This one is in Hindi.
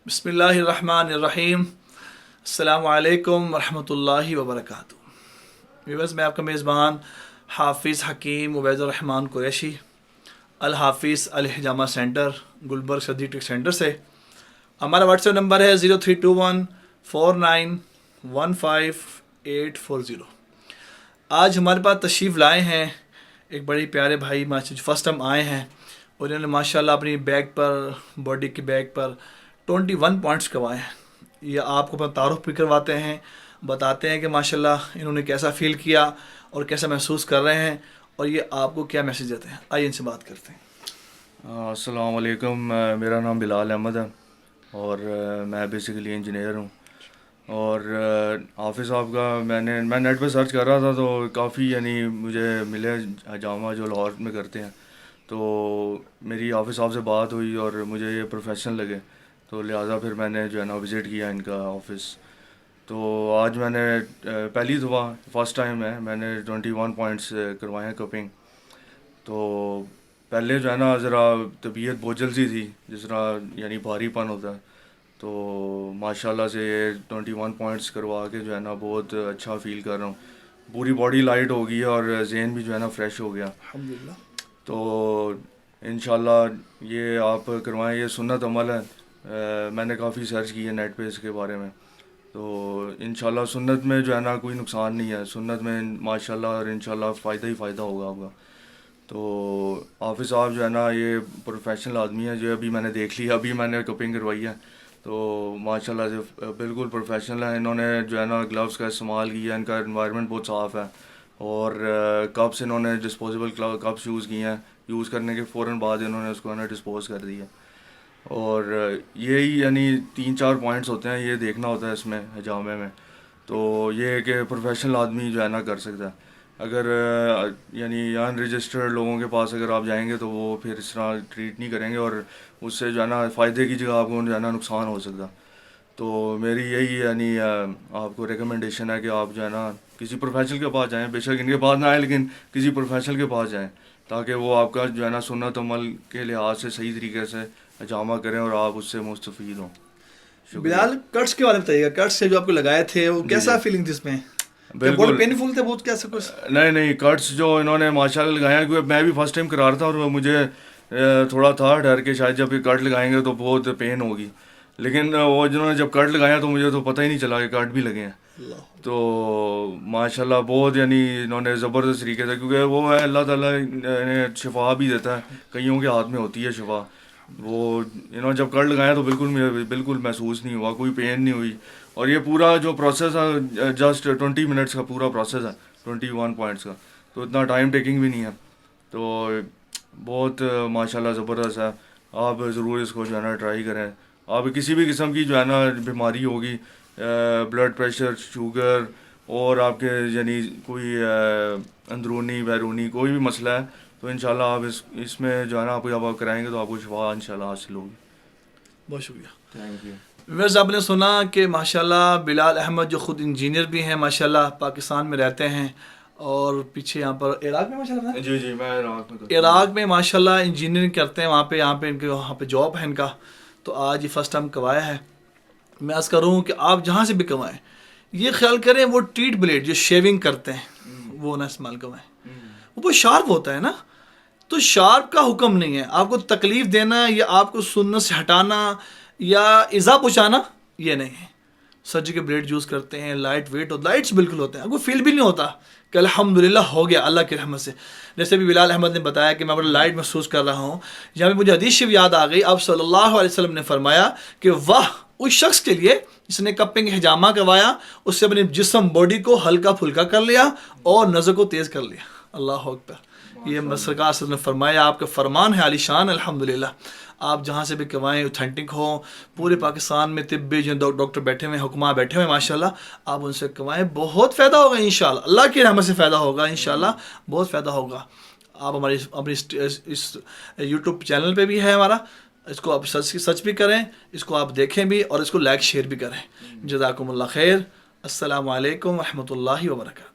बिस्मिल्लाहिर्रहमानिर्रहीम। अस्सलामु अलैकुम वरहमतुल्लाहि वबरकातुहू। व्यूअर्स, मैं आपका मेज़बान हाफिज़ हकीम उबैदुर रहमान कुरैशी अल हाफिज़ अल हिजामा सेंटर गुलबर्ग सदी ट्रिक सेंटर से। हमारा व्हाट्सएप नंबर है 0321491580। आज हमारे पास तशरीफ़ लाए हैं एक बड़े प्यारे भाई माशा फर्स्ट टाइम आए हैं और इन्होंने माशाल्लाह अपनी बैग पर, बॉडी की बैग पर 21 पॉइंट्स करवाए हैं। ये आपको अपना तारुफ भी करवाते हैं, बताते हैं कि माशाल्लाह इन्होंने कैसा फ़ील किया और कैसा महसूस कर रहे हैं और ये आपको क्या मैसेज देते हैं। आइए इनसे बात करते हैं। अस्सलाम वालेकुम। मेरा नाम बिलाल अहमद है और मैं बेसिकली इंजीनियर हूँ। और हाफिज़ साहब का मैं नेट पे सर्च कर रहा था तो काफ़ी मुझे मिले हजामा जो लाहौर में करते हैं, तो मेरी हाफिज़ साहब से बात हुई और मुझे ये प्रोफेशनल लगे, तो लिहाजा फिर मैंने जो है ना विज़िट किया इनका ऑफ़िस। तो आज मैंने पहली दफ़ा फ़र्स्ट टाइम है मैंने 21 पॉइंट्स करवाए हैं कपिंग। तो पहले जो है ना ज़रा तबीयत बोझल सी थी, जिस तरह भारीपन होता है, तो माशाल्लाह से ये 21 पॉइंट्स करवा के जो है ना बहुत अच्छा फ़ील कर रहा हूँ। पूरी बॉडी लाइट हो गई और ज़हन भी जो है ना फ्रेश हो गया अल्हम्दुलिल्लाह। तो इंशाल्लाह ये आप करवाएं, ये सुन्नत अमल है। मैंने काफ़ी सर्च की है नेट पे इसके बारे में, तो इंशाल्लाह सुन्नत में जो है ना कोई नुकसान नहीं है। सुन्नत में माशाल्लाह और इंशाल्लाह फ़ायदा ही फ़ायदा होगा आपका। तो हाफिज़ साहब जो है ना ये प्रोफेशनल आदमी है, जो अभी मैंने देख लिया, अभी मैंने कपिंग करवाई है, तो माशाल्लाह से बिल्कुल प्रोफेशनल है। इन्होंने जो है ना ग्लव्स का इस्तेमाल किया, इनका एनवायरनमेंट बहुत साफ़ है और कप्स इन्होंने डिस्पोजेबल कप्स यूज़ किए हैं। यूज़ करने के फ़ौरन बाद इन्होंने उसको है ना डिस्पोज कर दिया। और यही 3-4 पॉइंट्स होते हैं, ये देखना होता है इसमें हजामे में। तो ये कि प्रोफेशनल आदमी जो है ना कर सकता है। अगर अनरजिस्टर्ड लोगों के पास अगर आप जाएंगे तो वो फिर इस तरह ट्रीट नहीं करेंगे और उससे जो है ना फ़ायदे की जगह आपको जो है ना नुकसान हो सकता। तो मेरी यही आपको रिकमेंडेशन है कि आप जो है ना किसी प्रोफेशनल के पास जाएं, बेशक इनके पास ना आए लेकिन किसी प्रोफेशनल के पास जाएं, ताकि वो आपका जो है ना सुन्नत अमल के लिहाज से सही तरीके से हजामा करें और आप उससे मुस्तफ़ीद हों। बिलाल, कट्स के बारे में बताइएगा। कट्स से जो आपको लगाए थे वो कैसा फीलिंग थी इसमें? बिल्कुल पेनफुल थे बहुत, कैसा कुछ? नहीं, कट्स जो इन्होंने माशाल्लाह लगाया, क्योंकि मैं भी फर्स्ट टाइम करा रहा था और मुझे थोड़ा था डर के शायद जब ये कट लगाएंगे तो बहुत पेन होगी, लेकिन वो जिन्होंने जब कट लगाया तो मुझे तो पता ही नहीं चला कि कट भी लगे हैं। तो माशाल्लाह बहुत इन्होंने ज़बरदस्त तरीके से, क्योंकि वो है अल्लाह ताला इन्हें शिफा भी देता है, कईयों के हाथ में होती है शिफा। वो इन्होंने जब कट लगाया तो बिल्कुल महसूस नहीं हुआ, कोई पेन नहीं हुई। और ये पूरा जो प्रोसेस है जस्ट 20 मिनट्स का पूरा प्रोसेस है 21 पॉइंट्स का, तो इतना टाइम टेकिंग भी नहीं है। तो बहुत माशाल्लाह ज़बरदस्त है। आप ज़रूर इसको जो है ना ट्राई करें। आप किसी भी किस्म की जो है ना बीमारी होगी, ब्लड प्रेशर, शुगर और आपके कोई अंदरूनी बैरूनी कोई भी मसला है, तो इंशाल्लाह आप इसमें जो है ना आप कराएंगे तो आपको शिफा इंशाल्लाह हासिल होगी। बहुत शुक्रिया, थैंक यू। व्यूअर्स, आपने सुना कि माशाल्लाह बिलाल अहमद जो ख़ुद इंजीनियर भी हैं, माशाल्लाह पाकिस्तान में रहते हैं और पीछे यहाँ पर इराक़ में माशाल्लाह जी मैं इराक़ में माशाल्लाह इंजीनियरिंग करते हैं। वहाँ पे जॉब है इनका। तो आज ये फर्स्ट टाइम कमाया है। मैं अर्ज़ करूँ कि आप जहाँ से भी कमाएँ, ये ख्याल करें वो ट्रीट ब्लेड जो शेविंग करते हैं वो ना इस्तेमाल करवाएं। वो बहुत शार्प होता है ना, तो शार्प का हुक्म नहीं है आपको तकलीफ़ देना या आपको सुन्नत से हटाना या इज़ा पहुँचाना, ये नहीं है। सर्जी के ब्लेड यूज़ करते हैं, लाइट वेट और लाइट्स बिल्कुल होते हैं, आपको फील भी नहीं होता कि अल्हम्दुलिल्लाह हो गया अल्लाह की रहमत से। जैसे भी बिलाल अहमद ने बताया कि मैं बड़ा लाइट महसूस कर रहा हूँ, यहाँ पे मुझे हदीस शरीफ याद आ गई। आप सल्लल्लाहु अलैहि वसल्लम ने फरमाया कि वाह उस शख्स के लिए जिसने कपिंग हिजामा करवाया, उससे अपने जिस्म बॉडी को हल्का फुल्का कर लिया और नज़र को तेज़ कर लिया। अल्लाह अकबर। ये सरकार से ने फरमाया, आपका फरमान है आलिशान। अल्हम्दुलिल्लाह, आप जहाँ से भी करवाएं ऑथेंटिक हो। पूरे पाकिस्तान में तिब्बी जो डॉक्टर बैठे हुए, हुक्मा बैठे हुए माशाल्लाह, आप उनसे करवाएं, बहुत फ़ायदा होगा इंशाल्लाह। अल्लाह की रहमत से फ़ायदा होगा इंशाल्लाह, बहुत फ़ायदा होगा। आप हमारी अपनी इस यूट्यूब चैनल पे भी है हमारा, इसको आप सर्च भी करें, इसको आप देखें भी और इसको लाइक शेयर भी करें। जज़ाकुमुल्लाह खैर। अस्सलामु अलैकुम वरहमतुल्लाहि वबरकातुहू।